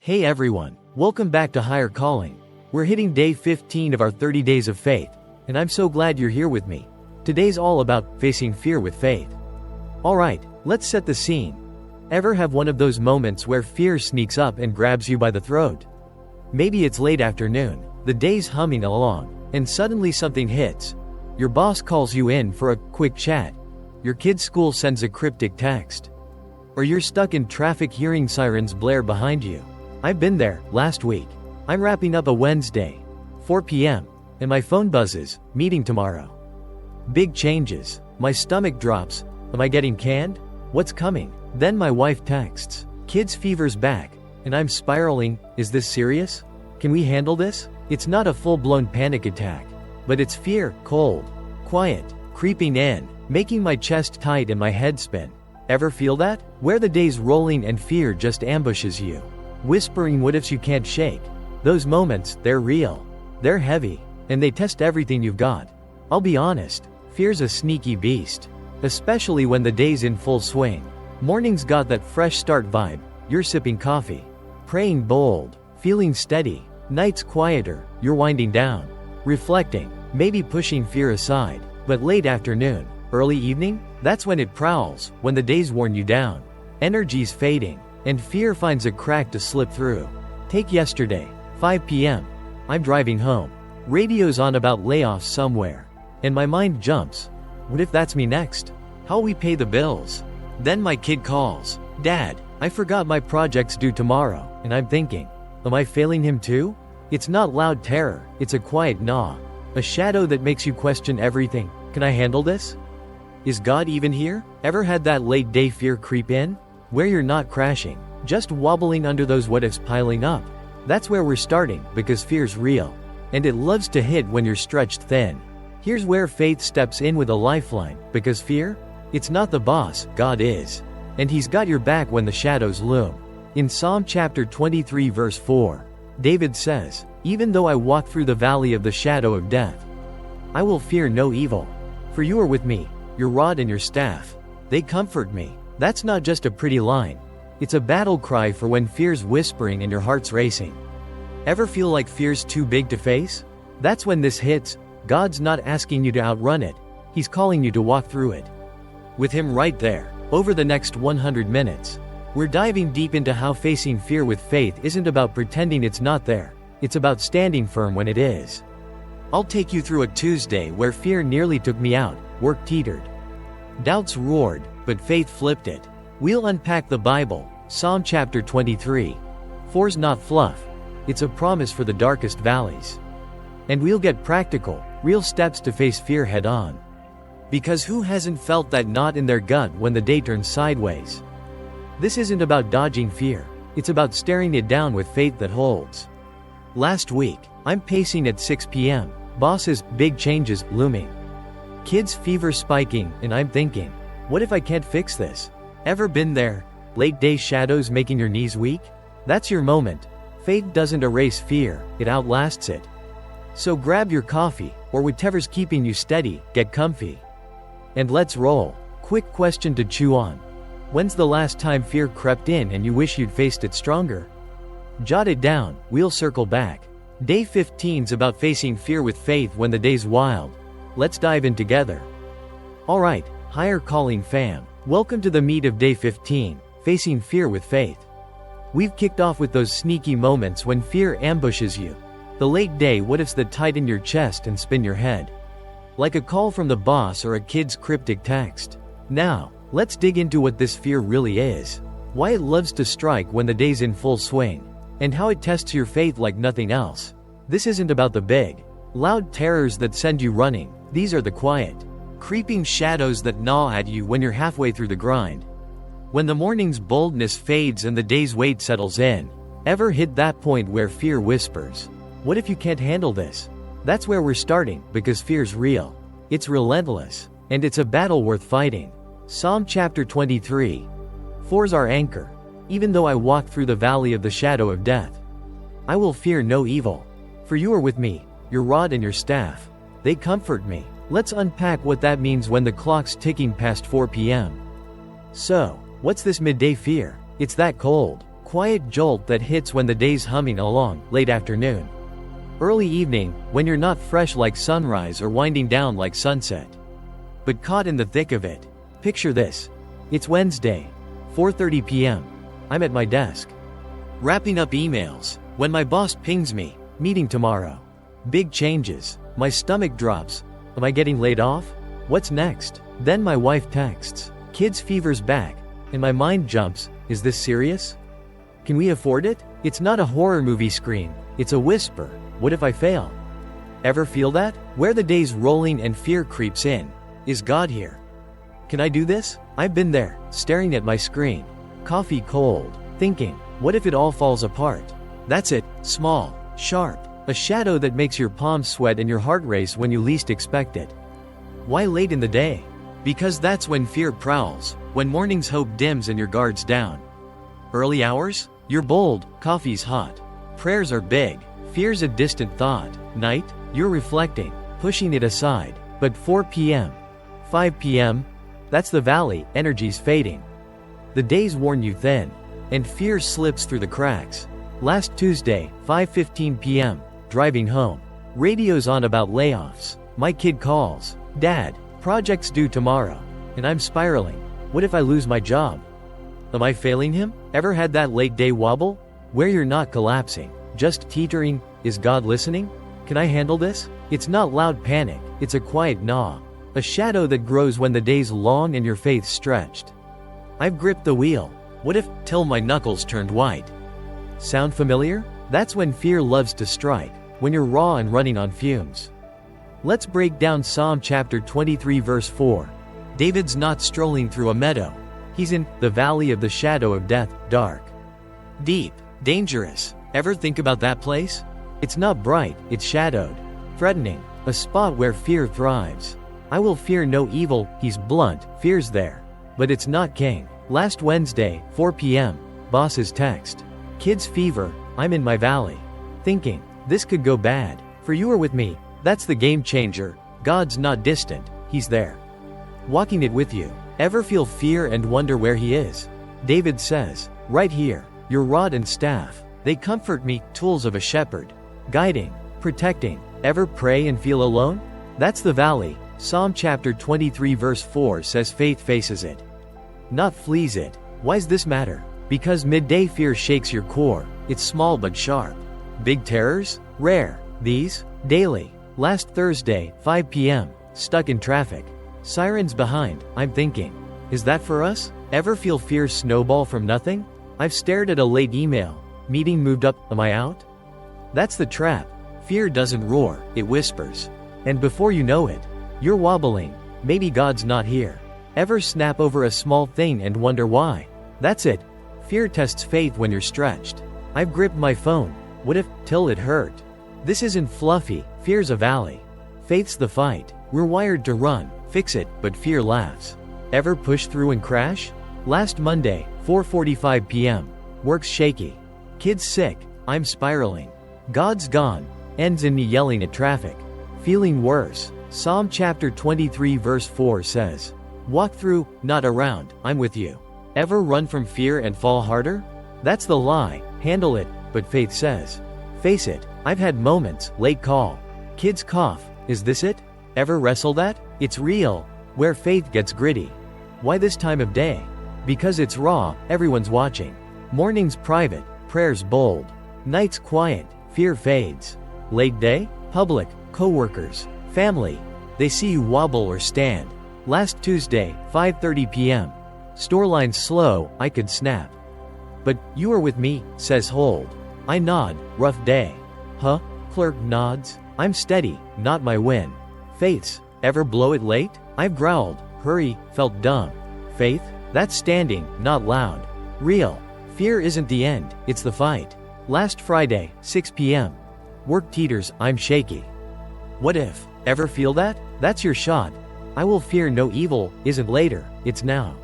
Hey everyone, welcome back to Higher Calling. We're hitting day 15 of our 30 days of faith, and I'm so glad you're here with me. Today's all about facing fear with faith. Alright, let's set the scene. Ever have one of those moments where fear sneaks up and grabs you by the throat? Maybe it's late afternoon, the day's humming along, and suddenly something hits. Your boss calls you in for a quick chat. Your kid's school sends a cryptic text. Or you're stuck in traffic hearing sirens blare behind you. I've been there, last week. I'm wrapping up a Wednesday, 4 p.m., and my phone buzzes, meeting tomorrow. Big changes. My stomach drops. Am I getting canned? What's coming? Then my wife texts. Kids' fever's back, and I'm spiraling. Is this serious? Can we handle this? It's not a full-blown panic attack, but it's fear, cold, quiet, creeping in, making my chest tight and my head spin. Ever feel that? Where the day's rolling and fear just ambushes you. Whispering what-ifs you can't shake. Those moments, they're real. They're heavy, and they test everything you've got. I'll be honest, fear's a sneaky beast. Especially when the day's in full swing. Morning's got that fresh start vibe, you're sipping coffee. Praying bold, feeling steady. Night's quieter, you're winding down. Reflecting, maybe pushing fear aside. But late afternoon, early evening? That's when it prowls, when the day's worn you down. Energy's fading, and fear finds a crack to slip through. Take yesterday, 5 p.m. I'm driving home. Radio's on about layoffs somewhere. And my mind jumps. What if that's me next? How'll we pay the bills? Then my kid calls. Dad, I forgot my project's due tomorrow. And I'm thinking, am I failing him too? It's not loud terror, it's a quiet gnaw. A shadow that makes you question everything. Can I handle this? Is God even here? Ever had that late day fear creep in? Where you're not crashing, just wobbling under those what-ifs piling up. That's where we're starting, because fear's real. And it loves to hit when you're stretched thin. Here's where faith steps in with a lifeline, because fear? It's not the boss, God is. And He's got your back when the shadows loom. In Psalm chapter 23 verse 4, David says, "Even though I walk through the valley of the shadow of death, I will fear no evil. For you are with me, your rod and your staff, they comfort me." That's not just a pretty line. It's a battle cry for when fear's whispering and your heart's racing. Ever feel like fear's too big to face? That's when this hits. God's not asking you to outrun it. He's calling you to walk through it. With Him right there. Over the next 100 minutes, we're diving deep into how facing fear with faith isn't about pretending it's not there. It's about standing firm when it is. I'll take you through a Tuesday where fear nearly took me out, work teetered. Doubts roared, but faith flipped it. We'll unpack the Bible, Psalm chapter 23. Four's not fluff. It's a promise for the darkest valleys. And we'll get practical, real steps to face fear head on. Because who hasn't felt that knot in their gut when the day turns sideways? This isn't about dodging fear. It's about staring it down with faith that holds. Last week, I'm pacing at 6 p.m. Boss's big changes looming. Kids' fever spiking, and I'm thinking, what if I can't fix this? Ever been there? Late day shadows making your knees weak? That's your moment. Faith doesn't erase fear, it outlasts it. So grab your coffee, or whatever's keeping you steady, get comfy. And let's roll. Quick question to chew on. When's the last time fear crept in and you wish you'd faced it stronger? Jot it down, we'll circle back. Day 15's about facing fear with faith when the day's wild. Let's dive in together. Alright, Higher Calling fam. Welcome to the meat of day 15, facing fear with faith. We've kicked off with those sneaky moments when fear ambushes you. The late day what-ifs that tighten your chest and spin your head. Like a call from the boss or a kid's cryptic text. Now, let's dig into what this fear really is. Why it loves to strike when the day's in full swing. And how it tests your faith like nothing else. This isn't about the big, loud terrors that send you running. These are the quiet, creeping shadows that gnaw at you when you're halfway through the grind. When the morning's boldness fades and the day's weight settles in. Ever hit that point where fear whispers, what if you can't handle this? That's where we're starting, because fear's real. It's relentless. And it's a battle worth fighting. Psalm chapter 23. Four's our anchor. Even though I walk through the valley of the shadow of death, I will fear no evil. For you are with me, your rod and your staff, they comfort me. Let's unpack what that means when the clock's ticking past 4 p.m. So, what's this midday fear? It's that cold, quiet jolt that hits when the day's humming along, late afternoon. Early evening, when you're not fresh like sunrise or winding down like sunset. But caught in the thick of it. Picture this. It's Wednesday, 4:30 p.m. I'm at my desk, wrapping up emails, when my boss pings me, meeting tomorrow. Big changes. My stomach drops. Am I getting laid off? What's next? Then my wife texts, kids' fever's back, and my mind jumps, is this serious? Can we afford it? It's not a horror movie scream, it's a whisper, what if I fail? Ever feel that? Where the day's rolling and fear creeps in. Is God here? Can I do this? I've been there, staring at my screen, coffee cold, thinking, what if it all falls apart? That's it, small, sharp, a shadow that makes your palms sweat and your heart race when you least expect it. Why late in the day? Because that's when fear prowls, when morning's hope dims and your guard's down. Early hours? You're bold, coffee's hot. Prayers are big, fear's a distant thought. Night? You're reflecting, pushing it aside. But 4 p.m., 5 p.m., that's the valley, energy's fading. The days worn you thin, and fear slips through the cracks. Last Tuesday, 5:15 p.m., driving home. Radio's on about layoffs. My kid calls, Dad, project's due tomorrow. And I'm spiraling. What if I lose my job? Am I failing him? Ever had that late day wobble? Where you're not collapsing, just teetering. Is God listening? Can I handle this? It's not loud panic, it's a quiet gnaw. A shadow that grows when the day's long and your faith stretched. I've gripped the wheel. What if, till my knuckles turned white? Sound familiar? That's when fear loves to strike, when you're raw and running on fumes. Let's break down Psalm chapter 23 verse 4. David's not strolling through a meadow. He's in the valley of the shadow of death, dark, deep, dangerous. Ever think about that place? It's not bright, it's shadowed, threatening, a spot where fear thrives. I will fear no evil, he's blunt, fear's there. But it's not king. Last Wednesday, 4 p.m., boss's text. Kids fever, I'm in my valley. Thinking, this could go bad. For you are with me, that's the game changer. God's not distant, he's there, walking it with you. Ever feel fear and wonder where he is? David says, right here, your rod and staff, they comfort me, tools of a shepherd, guiding, protecting. Ever pray and feel alone? That's the valley. Psalm chapter 23 verse 4 says faith faces it, not flees it. Why's this matter? Because midday fear shakes your core. It's small but sharp. Big terrors? Rare. These? Daily. Last Thursday, 5 p.m., stuck in traffic. Sirens behind. I'm thinking, is that for us? Ever feel fear snowball from nothing? I've stared at a late email. Meeting moved up, am I out? That's the trap. Fear doesn't roar, it whispers. And before you know it, you're wobbling. Maybe God's not here. Ever snap over a small thing and wonder why? That's it. Fear tests faith when you're stretched. I've gripped my phone. What if, till it hurt? This isn't fluffy, fear's a valley. Faith's the fight. We're wired to run, fix it, but fear laughs. Ever push through and crash? Last Monday, 4:45 p.m., work's shaky. Kids sick, I'm spiraling. God's gone, ends in me yelling at traffic. Feeling worse. Psalm chapter 23 verse 4 says, walk through, not around, I'm with you. Ever run from fear and fall harder? That's the lie, handle it, but faith says, face it. I've had moments, late call. Kids cough, is this it? Ever wrestle that? It's real, where faith gets gritty. Why this time of day? Because it's raw, everyone's watching. Morning's private, prayers bold. Night's quiet, fear fades. Late day? Public, co-workers, family. They see you wobble or stand. Last Tuesday, 5:30 p.m. Store line slow, I could snap. But, you are with me, says hold. I nod, rough day. Huh? Clerk nods. I'm steady, not my win. Faith's, ever blow it late? I've growled, hurry, felt dumb. Faith? That's standing, not loud. Real. Fear isn't the end, it's the fight. Last Friday, 6 p.m. Work teeters, I'm shaky. What if? Ever feel that? That's your shot. I will fear no evil, isn't later, it's now.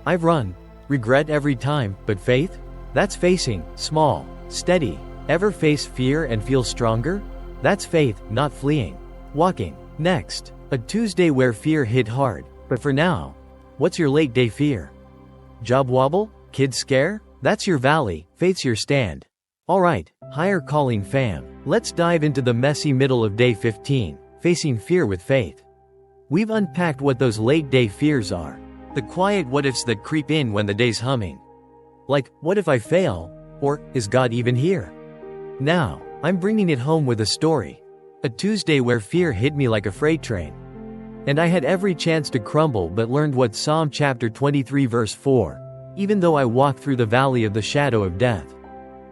I've run, regret every time, but faith? That's facing, small, steady. Ever face fear and feel stronger? That's faith, not fleeing. Walking. Next, a Tuesday where fear hit hard, but for now, what's your late day fear? Job wobble? Kids scare? That's your valley, faith's your stand. Alright, higher calling fam. Let's dive into the messy middle of day 15, facing fear with faith. We've unpacked what those late day fears are. The quiet what ifs that creep in when the day's humming. Like, what if I fail? Or, is God even here? Now, I'm bringing it home with a story. A Tuesday where fear hit me like a freight train. And I had every chance to crumble but learned what Psalm chapter 23 verse 4, even though I walk through the valley of the shadow of death,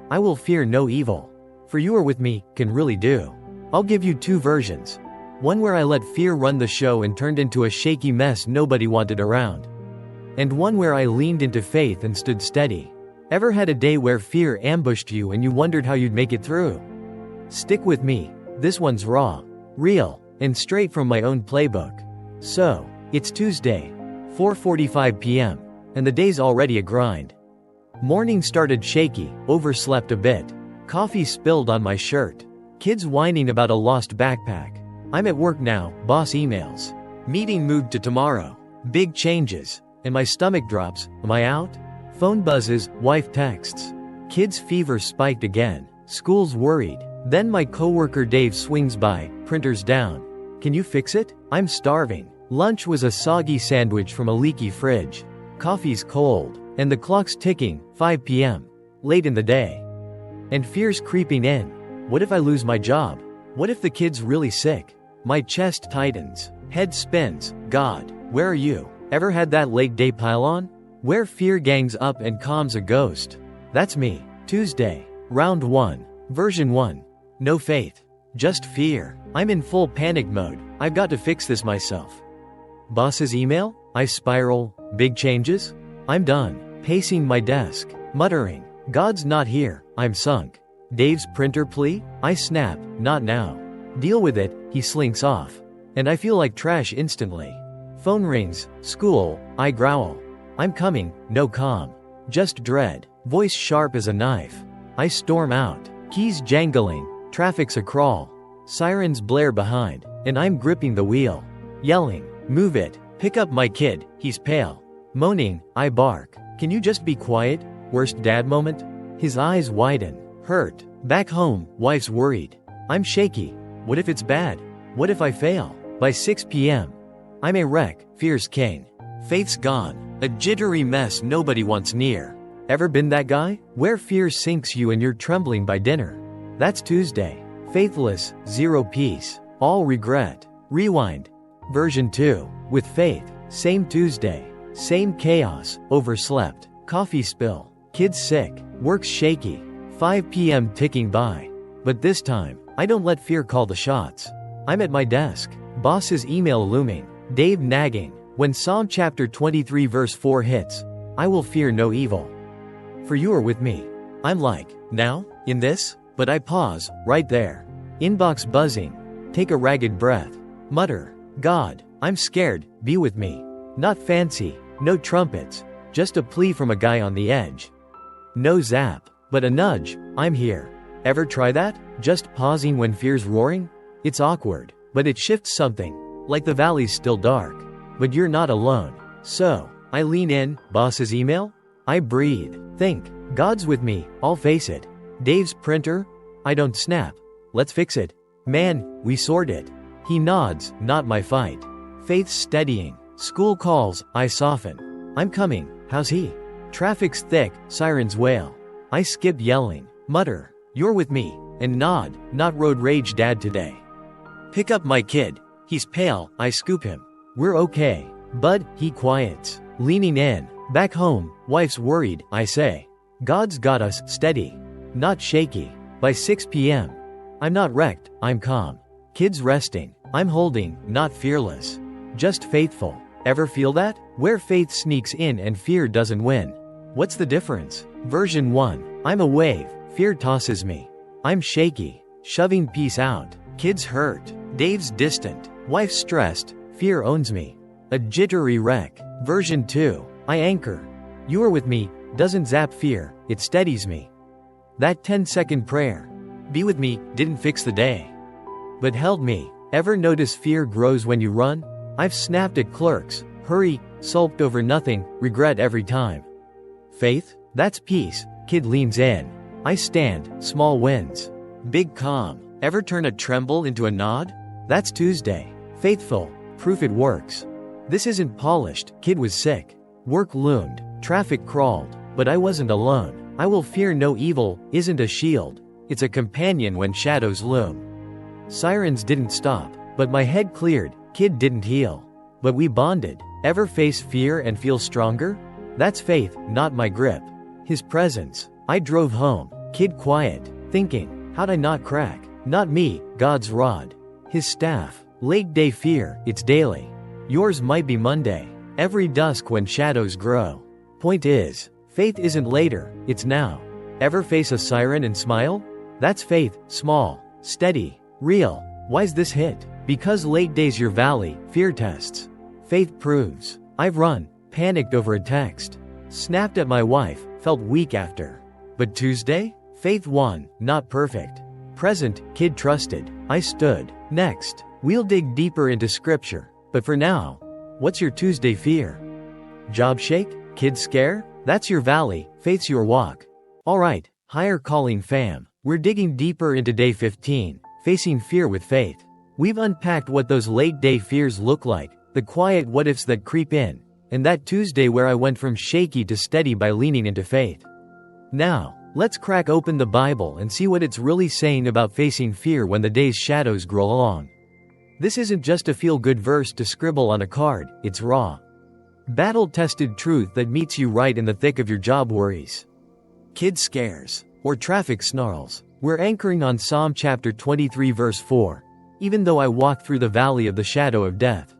I will fear no evil. For you are with me, can really do. I'll give you two versions. One where I let fear run the show and turned into a shaky mess nobody wanted around. And one where I leaned into faith and stood steady. Ever had a day where fear ambushed you and you wondered how you'd make it through? Stick with me. This one's raw, real, and straight from my own playbook. So, it's Tuesday, 4:45 p.m., and the day's already a grind. Morning started shaky, overslept a bit. Coffee spilled on my shirt. Kids whining about a lost backpack. I'm at work now, boss emails. Meeting moved to tomorrow. Big changes. And my stomach drops. Am I out? Phone buzzes, wife texts. Kids' fever spiked again. School's worried. Then my coworker Dave swings by, printers down. Can you fix it? I'm starving. Lunch was a soggy sandwich from a leaky fridge. Coffee's cold. And the clock's ticking, 5 p.m. Late in the day. And fear's creeping in. What if I lose my job? What if the kid's really sick? My chest tightens. Head spins. God, where are you? Ever had that late day pile on? Where fear gangs up and calms a ghost? That's me. Tuesday. Round 1. Version 1. No faith. Just fear. I'm in full panic mode. I've got to fix this myself. Boss's email? I spiral. Big changes? I'm done. Pacing my desk. Muttering. God's not here. I'm sunk. Dave's printer plea? I snap. Not now. Deal with it. He slinks off. And I feel like trash instantly. Phone rings. School. I growl. I'm coming. No calm. Just dread. Voice sharp as a knife. I storm out. Keys jangling. Traffic's a crawl. Sirens blare behind. And I'm gripping the wheel. Yelling. Move it. Pick up my kid. He's pale. Moaning. I bark. Can you just be quiet? Worst dad moment? His eyes widen. Hurt. Back home, wife's worried. I'm shaky. What if it's bad? What if I fail? By 6 p.m. I'm a wreck, fear's king. Faith's gone. A jittery mess nobody wants near. Ever been that guy? Where fear sinks you and you're trembling by dinner. That's Tuesday. Faithless, zero peace. All regret. Rewind. Version 2. With faith. Same Tuesday. Same chaos. Overslept. Coffee spill. Kids sick. Work's shaky. 5 p.m. ticking by. But this time, I don't let fear call the shots. I'm at my desk. Boss's email looming. Dave nagging. When Psalm chapter 23 verse 4 hits, I will fear no evil. For you are with me. I'm like, now? In this? But I pause, right there. Inbox buzzing. Take a ragged breath. Mutter. God, I'm scared, be with me. Not fancy, no trumpets. Just a plea from a guy on the edge. No zap, but a nudge. I'm here. Ever try that? Just pausing when fear's roaring? It's awkward, but it shifts something. Like the valley's still dark. But you're not alone. So, I lean in. Boss's email? I breathe. Think. God's with me, I'll face it. Dave's printer? I don't snap. Let's fix it. Man, we sort it. He nods, not my fight. Faith's steadying. School calls, I soften. I'm coming, how's he? Traffic's thick, sirens wail. I skip yelling. Mutter. You're with me. And nod, not road rage dad today. Pick up my kid. He's pale, I scoop him. We're okay. Bud, he quiets. Leaning in. Back home, wife's worried, I say. God's got us, steady. Not shaky. By 6 p.m. I'm not wrecked, I'm calm. Kids resting. I'm holding, not fearless. Just faithful. Ever feel that? Where faith sneaks in and fear doesn't win. What's the difference? Version 1. I'm a wave. Fear tosses me. I'm shaky. Shoving peace out. Kids hurt. Dave's distant. Wife's stressed. Fear owns me. A jittery wreck. Version 2. I anchor. You are with me. Doesn't zap fear. It steadies me. That 10-second prayer. Be with me didn't fix the day. But held me. Ever notice fear grows when you run? I've snapped at clerks. Hurry. Sulked over nothing. Regret every time. Faith? That's peace. Kid leans in. I stand. Small wins. Big calm. Ever turn a tremble into a nod? That's Tuesday. Faithful. Proof it works. This isn't polished. Kid was sick. Work loomed. Traffic crawled. But I wasn't alone. I will fear no evil isn't a shield. It's a companion when shadows loom. Sirens didn't stop, but my head cleared. Kid didn't heal. But we bonded. Ever face fear and feel stronger? That's faith, not my grip. His presence. I drove home. Kid quiet. Thinking, how'd I not crack? Not me, God's rod. His staff. Late day fear, it's daily. Yours might be Monday. Every dusk when shadows grow. Point is, faith isn't later, it's now. Ever face a siren and smile? That's faith, small, steady, real. Why's this hit? Because late days your valley, fear tests. Faith proves. I've run, panicked over a text. Snapped at my wife, felt weak after. But Tuesday? Faith won, not perfect. Present, kid trusted. I stood. Next, we'll dig deeper into scripture. But for now, what's your Tuesday fear? Job shake? Kid scare? That's your valley, faith's your walk. Alright, higher calling fam. We're digging deeper into day 15, facing fear with faith. We've unpacked what those late day fears look like, the quiet what ifs that creep in, and that Tuesday where I went from shaky to steady by leaning into faith. Now, let's crack open the Bible and see what it's really saying about facing fear when the day's shadows grow along. This isn't just a feel-good verse to scribble on a card, it's raw. Battle-tested truth that meets you right in the thick of your job worries. Kid scares, or traffic snarls. We're anchoring on Psalm chapter 23 verse 4. Even though I walk through the valley of the shadow of death,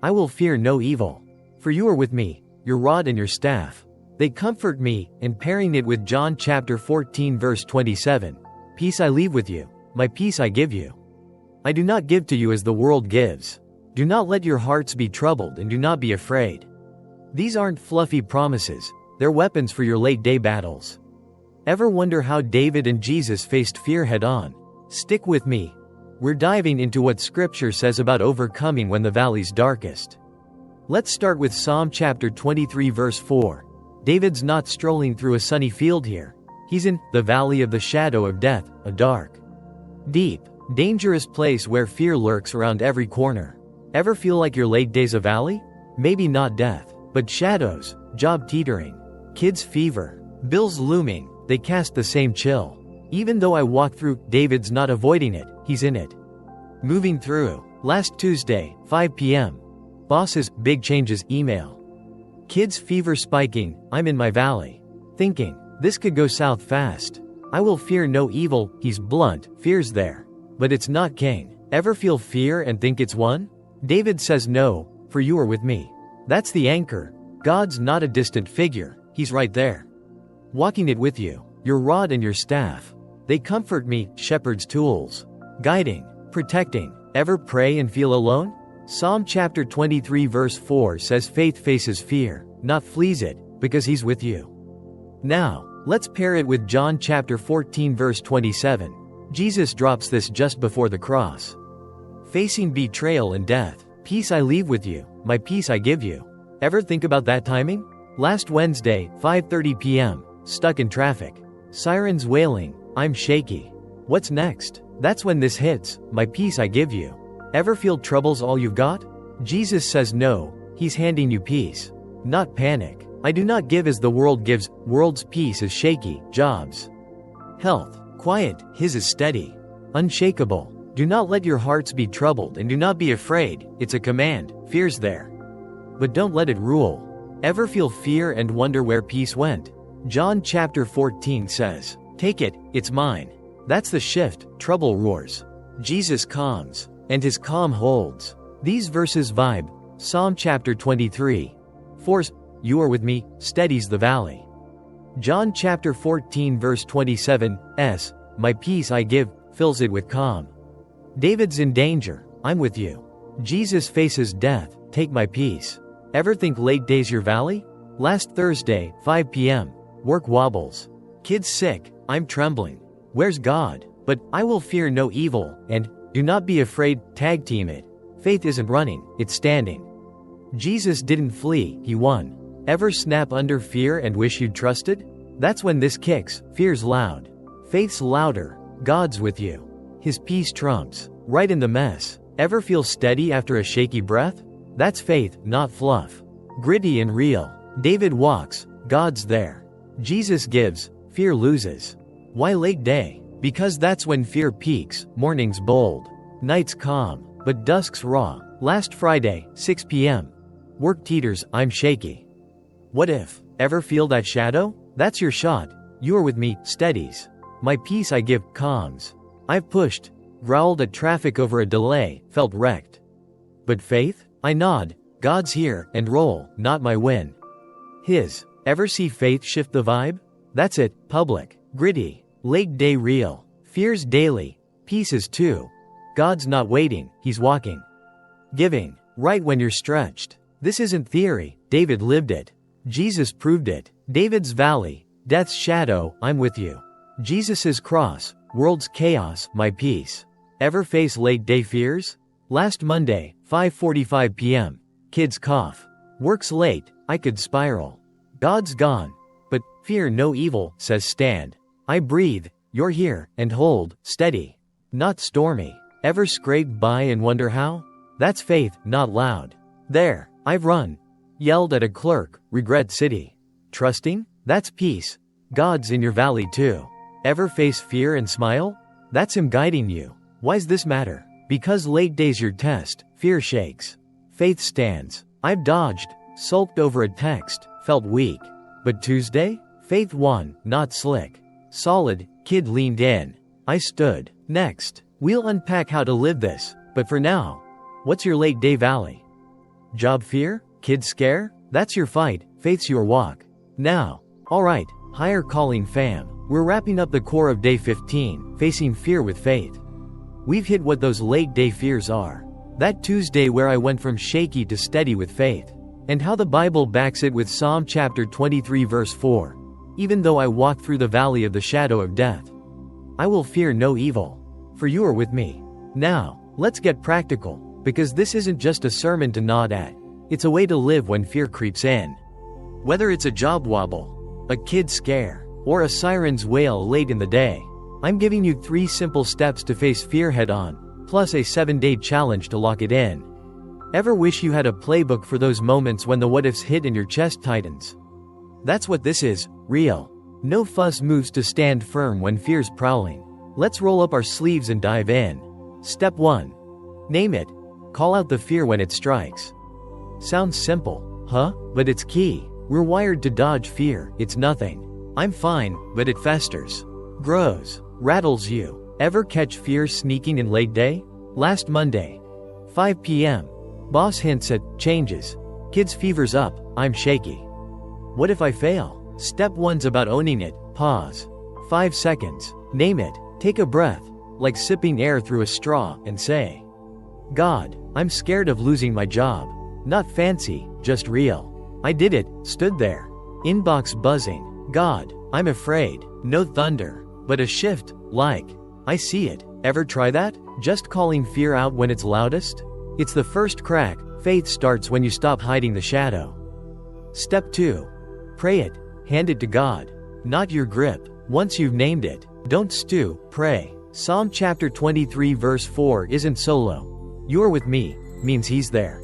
I will fear no evil. For you are with me, your rod and your staff. They comfort me, and pairing it with John chapter 14 verse 27. Peace I leave with you, my peace I give you. I do not give to you as the world gives. Do not let your hearts be troubled and do not be afraid. These aren't fluffy promises, they're weapons for your late day battles. Ever wonder how David and Jesus faced fear head on? Stick with me. We're diving into what scripture says about overcoming when the valley's darkest. Let's start with Psalm chapter 23 verse 4. David's not strolling through a sunny field here. He's in the valley of the shadow of death, a dark, deep, dangerous place where fear lurks around every corner. Ever feel like your late day's a valley? Maybe not death, but shadows, job teetering, kids fever, bills looming, they cast the same chill. Even though I walk through, David's not avoiding it, he's in it. Moving through. Last Tuesday, 5 p.m. Boss's big changes email. Kids fever spiking, I'm in my valley. Thinking, this could go south fast. I will fear no evil, he's blunt, fear's there. But it's not king. Ever feel fear and think it's won? David says no, for you are with me. That's the anchor. God's not a distant figure, he's right there. Walking it with you, your rod and your staff. They comfort me, shepherd's tools. Guiding, protecting. Ever pray and feel alone? Psalm chapter 23 verse 4 says faith faces fear, not flees it, because he's with you. Now, let's pair it with John chapter 14 verse 27. Jesus drops this just before the cross. Facing betrayal and death, peace I leave with you, my peace I give you. Ever think about that timing? Last Wednesday, 5:30 p.m., stuck in traffic. Sirens wailing, I'm shaky. What's next? That's when this hits, my peace I give you. Ever feel trouble's all you've got? Jesus says no, he's handing you peace, not panic. I do not give as the world gives, world's peace is shaky, jobs, health, quiet, his is steady, unshakable. Do not let your hearts be troubled and do not be afraid, it's a command, fear's there. But don't let it rule. Ever feel fear and wonder where peace went? John chapter 14 says, take it, it's mine. That's the shift, trouble roars. Jesus calms, and his calm holds. These verses vibe. Psalm chapter 23. 4. You are with me, steadies the valley. John chapter 14 verse 27, my peace I give, fills it with calm. David's in danger, I'm with you. Jesus faces death, take my peace. Ever think late day's your valley? Last Thursday, 5 p.m., work wobbles. Kids sick, I'm trembling. Where's God? But I will fear no evil, and do not be afraid, tag team it. Faith isn't running, it's standing. Jesus didn't flee, he won. Ever snap under fear and wish you'd trusted? That's when this kicks, fear's loud. Faith's louder, God's with you. His peace trumps, right in the mess. Ever feel steady after a shaky breath? That's faith, not fluff. Gritty and real. David walks, God's there. Jesus gives, fear loses. Why late day? Because that's when fear peaks, morning's bold. Night's calm, but dusk's raw. Last Friday, 6 p.m. Work teeters, I'm shaky. What if? Ever feel that shadow? That's your shot. You are with me, steadies. My peace I give, calms. I've pushed, growled at traffic over a delay, felt wrecked. But faith? I nod, God's here, and roll, not my win. His. Ever see faith shift the vibe? That's it, public, gritty, late day real. Fears daily, peace too. God's not waiting, he's walking. Giving, right when you're stretched. This isn't theory, David lived it. Jesus proved it. David's valley, death's shadow, I'm with you. Jesus' cross, world's chaos, my peace. Ever face late day fears? Last Monday, 5:45 p.m. Kids cough. Work's late, I could spiral. God's gone. But, fear no evil, says stand. I breathe, you're here, and hold, steady. Not stormy. Ever scraped by and wonder how? That's faith, not loud. There, I've run. Yelled at a clerk, regret city. Trusting? That's peace. God's in your valley too. Ever face fear and smile? That's him guiding you. Why's this matter? Because late day's your test, fear shakes. Faith stands. I've dodged, sulked over a text, felt weak. But Tuesday? Faith won, not slick. Solid, kid leaned in. I stood. Next, we'll unpack how to live this, but for now, what's your late day valley? Job fear? Kid scare? That's your fight, faith's your walk. Now, alright, higher calling fam. We're wrapping up the core of day 15, facing fear with faith. We've hit what those late day fears are. That Tuesday where I went from shaky to steady with faith. And how the Bible backs it with Psalm chapter 23 verse 4. Even though I walk through the valley of the shadow of death, I will fear no evil, for you are with me. Now, let's get practical, because this isn't just a sermon to nod at. It's a way to live when fear creeps in. Whether it's a job wobble, a kid scare, or a siren's wail late in the day, I'm giving you 3 simple steps to face fear head on, plus a 7-day challenge to lock it in. Ever wish you had a playbook for those moments when the what-ifs hit and your chest tightens? That's what this is, real. No fuss moves to stand firm when fear's prowling. Let's roll up our sleeves and dive in. Step 1. Name it. Call out the fear when it strikes. Sounds simple, huh? But it's key. We're wired to dodge fear, it's nothing. I'm fine, but it festers. Grows. Rattles you. Ever catch fear sneaking in late day? Last Monday, 5 p.m. Boss hints at changes. Kids fever's up, I'm shaky. What if I fail? Step 1's about owning it. Pause. 5 seconds. Name it. Take a breath, like sipping air through a straw, and say, God, I'm scared of losing my job. Not fancy, just real. I did it, stood there. Inbox buzzing. God, I'm afraid. No thunder, but a shift, like. I see it. Ever try that? Just calling fear out when it's loudest? It's the first crack. Faith starts when you stop hiding the shadow. Step 2. Pray it. Hand it to God. Not your grip. Once you've named it, don't stew, pray. Psalm chapter 23 verse 4 isn't solo. You're with me, means he's there.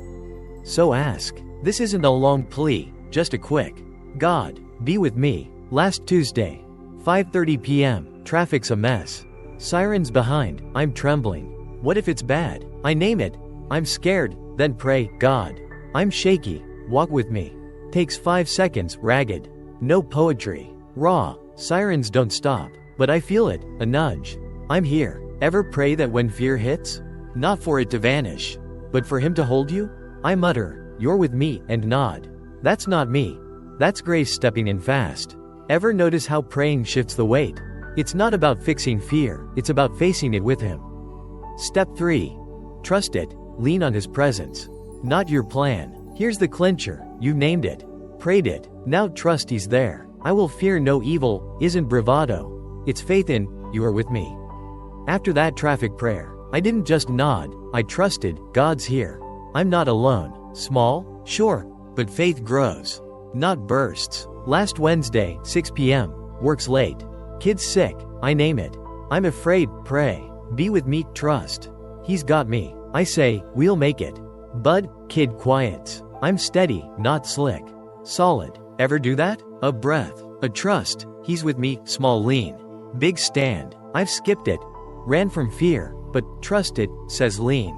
So ask. This isn't a long plea, just a quick. God, be with me. Last Tuesday, 5:30 p.m., traffic's a mess. Sirens behind, I'm trembling. What if it's bad? I name it. I'm scared, then pray, God, I'm shaky, walk with me. Takes 5 seconds, ragged. No poetry. Raw. Sirens don't stop. But I feel it, a nudge. I'm here. Ever pray that when fear hits? Not for it to vanish, but for him to hold you? I mutter, you're with me, and nod. That's not me. That's grace stepping in fast. Ever notice how praying shifts the weight? It's not about fixing fear, it's about facing it with him. Step 3. Trust it. Lean on his presence. Not your plan. Here's the clincher. You've named it. Prayed it. Now trust he's there. I will fear no evil isn't bravado. It's faith in, you are with me. After that traffic prayer, I didn't just nod, I trusted, God's here. I'm not alone. Small? Sure. But faith grows. Not bursts. Last Wednesday, 6 p.m. works late. Kids sick, I name it. I'm afraid, pray. Be with me, trust. He's got me. I say, we'll make it. Bud, kid quiets. I'm steady, not slick. Solid. Ever do that? A breath. A trust. He's with me, small lean. Big stand. I've skipped it. Ran from fear, but trusted, says lean.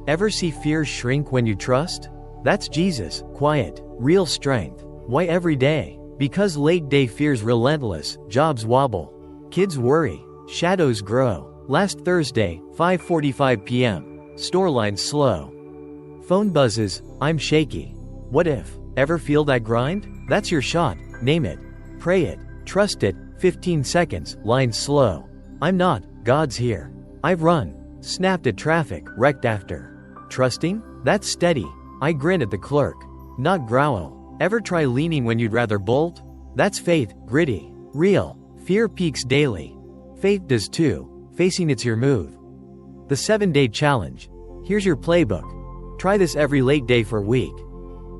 Ever see fear shrink when you trust? That's Jesus, quiet, real strength. Why every day? Because late day fear's relentless, jobs wobble. Kids worry, shadows grow. Last Thursday, 5:45 p.m. Store lines slow. Phone buzzes, I'm shaky. What if? Ever feel that grind? That's your shot, name it. Pray it, trust it, 15 seconds, line slow. I'm not, God's here. I've run, snapped at traffic, wrecked after. Trusting? That's steady. I grin at the clerk. Not growl. Ever try leaning when you'd rather bolt? That's faith, gritty, real. Fear peaks daily. Faith does too. Facing it's your move. The 7-day challenge. Here's your playbook. Try this every late day for a week.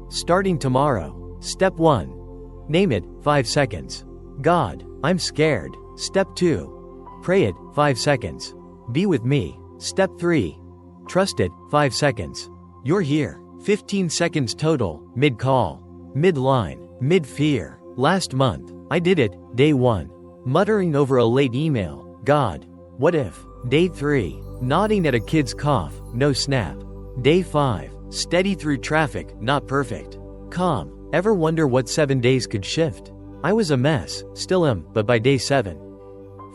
Starting tomorrow. Step 1. Name it, 5 seconds. God, I'm scared. Step 2. Pray it, 5 seconds. Be with me. Step 3. Trust it, 5 seconds. You're here. 15 seconds total, mid-call, mid-line, mid-fear. Last month, I did it, day 1. Muttering over a late email, God, what if? Day 3, nodding at a kid's cough, no snap. Day 5, steady through traffic, not perfect. Calm. Ever wonder what 7 days could shift? I was a mess, still am, but by day 7.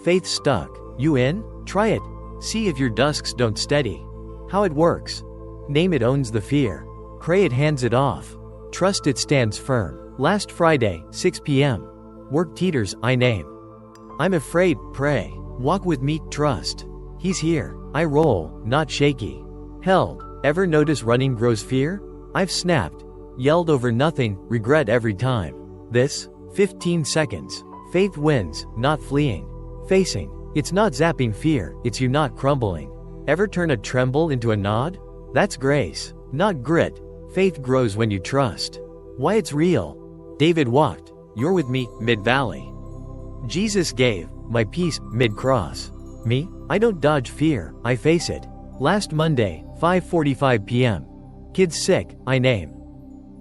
Faith stuck. You in? Try it. See if your dusks don't steady. How it works. Name it owns the fear. Pray it hands it off. Trust it stands firm. Last Friday, 6 p.m. Work teeters, I name. I'm afraid, pray. Walk with me, trust. He's here. I roll, not shaky. Held. Ever notice running grows fear? I've snapped. Yelled over nothing, regret every time. This? 15 seconds. Faith wins, not fleeing. Facing. It's not zapping fear, it's you not crumbling. Ever turn a tremble into a nod? That's grace, not grit. Faith grows when you trust. Why it's real. David walked. You're with me, mid-valley. Jesus gave my peace, mid-cross. Me? I don't dodge fear, I face it. Last Monday, 5:45 p.m. Kids sick, I name.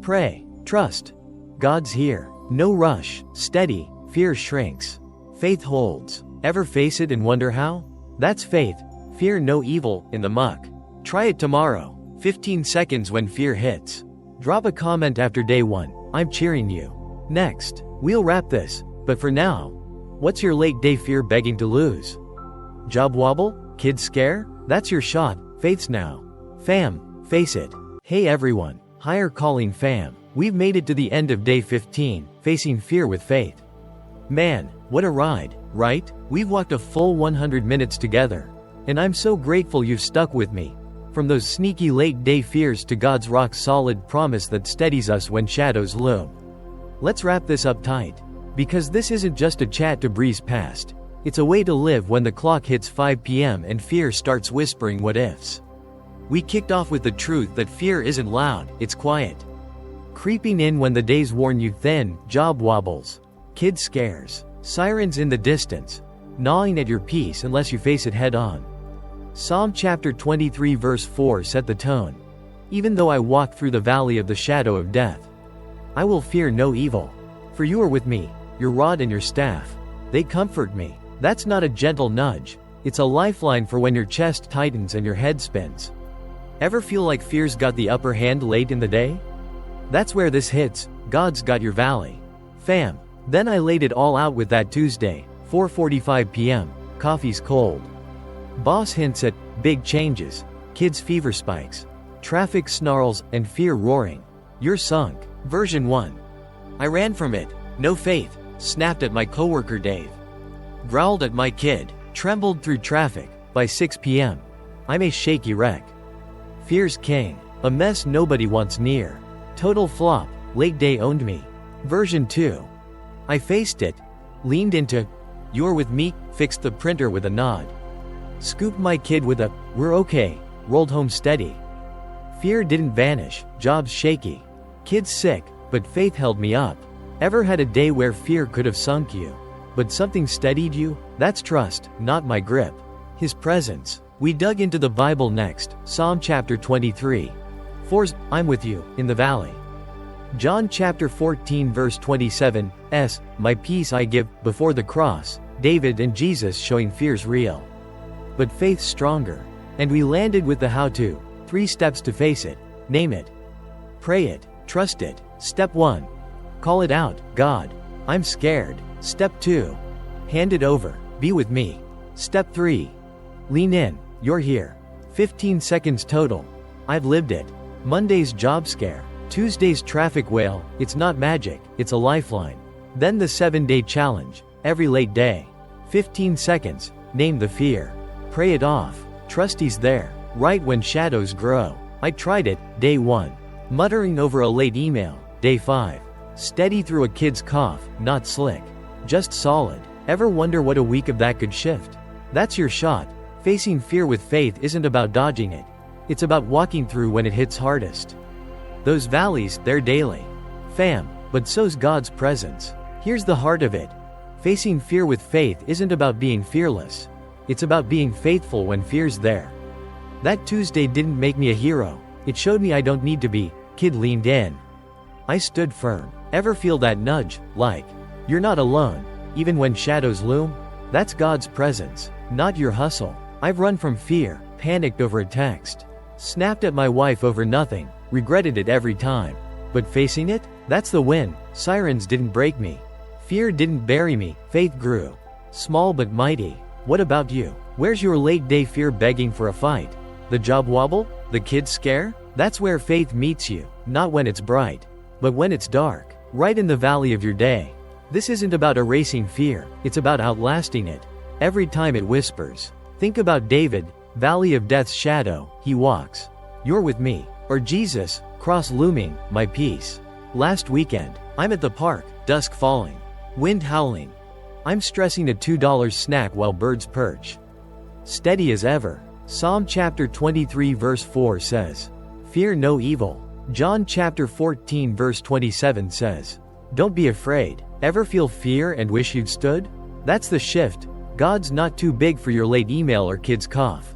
Pray, trust. God's here. No rush, steady, fear shrinks. Faith holds. Ever face it and wonder how? That's faith. Fear no evil in the muck. Try it tomorrow. 15 seconds when fear hits. Drop a comment after day 1. I'm cheering you. Next, we'll wrap this, but for now, what's your late day fear begging to lose? Job wobble? Kid scare? That's your shot. Faith's now. Fam, face it. Hey everyone, Higher Calling fam. We've made it to the end of day 15, facing fear with faith. Man, what a ride, right? We've walked a full 100 minutes together. And I'm so grateful you've stuck with me. From those sneaky late day fears to God's rock-solid promise that steadies us when shadows loom. Let's wrap this up tight. Because this isn't just a chat to breeze past. It's a way to live when the clock hits 5 p.m. and fear starts whispering what ifs. We kicked off with the truth that fear isn't loud, it's quiet. Creeping in when the days worn you thin, job wobbles. Kid scares. Sirens in the distance. Gnawing at your peace unless you face it head on. Psalm chapter 23 verse 4 set the tone. Even though I walk through the valley of the shadow of death, I will fear no evil. For you are with me, your rod and your staff. They comfort me. That's not a gentle nudge. It's a lifeline for when your chest tightens and your head spins. Ever feel like fear's got the upper hand late in the day? That's where this hits. God's got your valley. Fam. Then I laid it all out with that Tuesday, 4:45 p.m. Coffee's cold. Boss hints at big changes. Kids' fever spikes. Traffic snarls and fear roaring. You're sunk. Version 1. I ran from it. No faith. Snapped at my coworker Dave. Growled at my kid. Trembled through traffic. By 6 p.m. I'm a shaky wreck. Fear's king. A mess nobody wants near. Total flop. Late day owned me. Version 2. I faced it. Leaned into you're with me. Fixed the printer with a nod. Scooped my kid with a we're okay. Rolled home steady. Fear didn't vanish. Jobs shaky. Kids sick, but faith held me up. Ever had a day where fear could have sunk you? But something steadied you? That's trust, not my grip. His presence. We dug into the Bible next, Psalm chapter 23. 4. I'm with you, in the valley. John chapter 14 verse 27, my peace I give, before the cross, David and Jesus showing fear's real. But faith's stronger. And we landed with the how-to, 3 steps to face it. Name it. Pray it. Trust it. Step 1. Call it out, God. I'm scared. Step 2. Hand it over. Be with me. Step 3. Lean in. You're here. 15 seconds total. I've lived it. Monday's job scare. Tuesday's traffic whale. It's not magic, it's a lifeline. Then the 7-day challenge. Every late day. 15 seconds. Name the fear. Pray it off. Trust he's there. Right when shadows grow. I tried it, day 1. Muttering over a late email. Day 5. Steady through a kid's cough, not slick. Just solid. Ever wonder what a week of that could shift? That's your shot. Facing fear with faith isn't about dodging it. It's about walking through when it hits hardest. Those valleys, they're daily. Fam, but so's God's presence. Here's the heart of it. Facing fear with faith isn't about being fearless. It's about being faithful when fear's there. That Tuesday didn't make me a hero. It showed me I don't need to be. Kid leaned in. I stood firm. Ever feel that nudge, like, you're not alone, even when shadows loom? That's God's presence, not your hustle. I've run from fear, panicked over a text, snapped at my wife over nothing, regretted it every time. But facing it? That's the win. Sirens didn't break me. Fear didn't bury me. Faith grew. Small but mighty. What about you? Where's your late-day fear begging for a fight? The job wobble? The kid scare? That's where faith meets you, not when it's bright, but when it's dark, right in the valley of your day. This isn't about erasing fear, it's about outlasting it. Every time it whispers. Think about David, valley of death's shadow, he walks. You're with me. Or Jesus, cross looming, my peace. Last weekend, I'm at the park, dusk falling, wind howling. I'm stressing a $2 snack while birds perch. Steady as ever. Psalm chapter 23 verse 4 says, fear no evil. John chapter 14 verse 27 says, don't be afraid. Ever feel fear and wish you'd stood? That's the shift. God's not too big for your late email or kid's cough.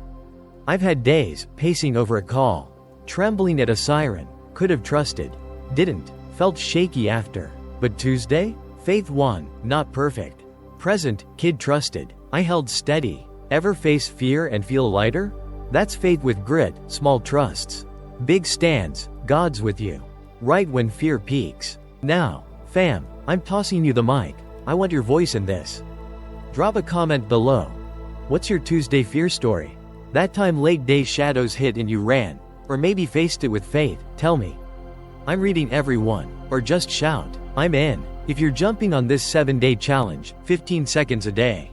I've had days, pacing over a call, trembling at a siren, could have trusted, didn't, felt shaky after. But Tuesday? Faith won, not perfect. Present, kid trusted, I held steady. Ever face fear and feel lighter? That's faith with grit, small trusts. Big stands, God's with you. Right when fear peaks. Now, fam, I'm tossing you the mic. I want your voice in this. Drop a comment below. What's your Tuesday fear story? That time late day shadows hit and you ran, or maybe faced it with faith, tell me. I'm reading every one, or just shout, I'm in. If you're jumping on this 7-day challenge, 15 seconds a day.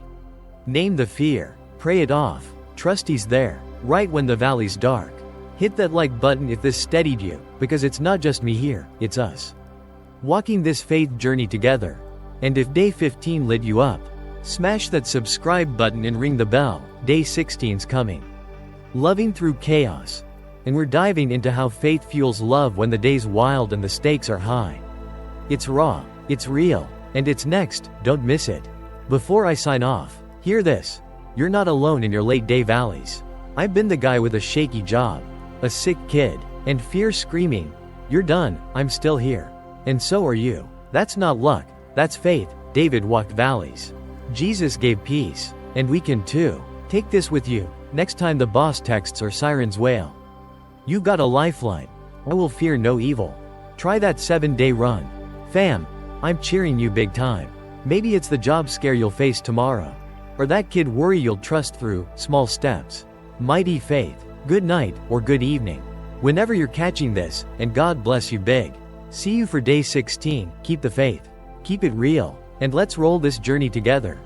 Name the fear, pray it off, trust he's there, right when the valley's dark. Hit that like button if this steadied you, because it's not just me here, it's us. Walking this faith journey together. And if day 15 lit you up, smash that subscribe button and ring the bell, day 16's coming. Loving through chaos. And we're diving into how faith fuels love when the day's wild and the stakes are high. It's raw, it's real, and it's next, don't miss it. Before I sign off, hear this. You're not alone in your late day valleys. I've been the guy with a shaky job, a sick kid, and fear screaming, you're done, I'm still here. And so are you. That's not luck, that's faith. David walked valleys. Jesus gave peace, and we can too. Take this with you, next time the boss texts or sirens wail. You got a lifeline. I will fear no evil. Try that 7-day run. Fam, I'm cheering you big time. Maybe it's the job scare you'll face tomorrow. Or that kid worry you'll trust through small steps. Mighty faith. Good night, or good evening. Whenever you're catching this, and God bless you big. See you for day 16, keep the faith. Keep it real, and let's roll this journey together.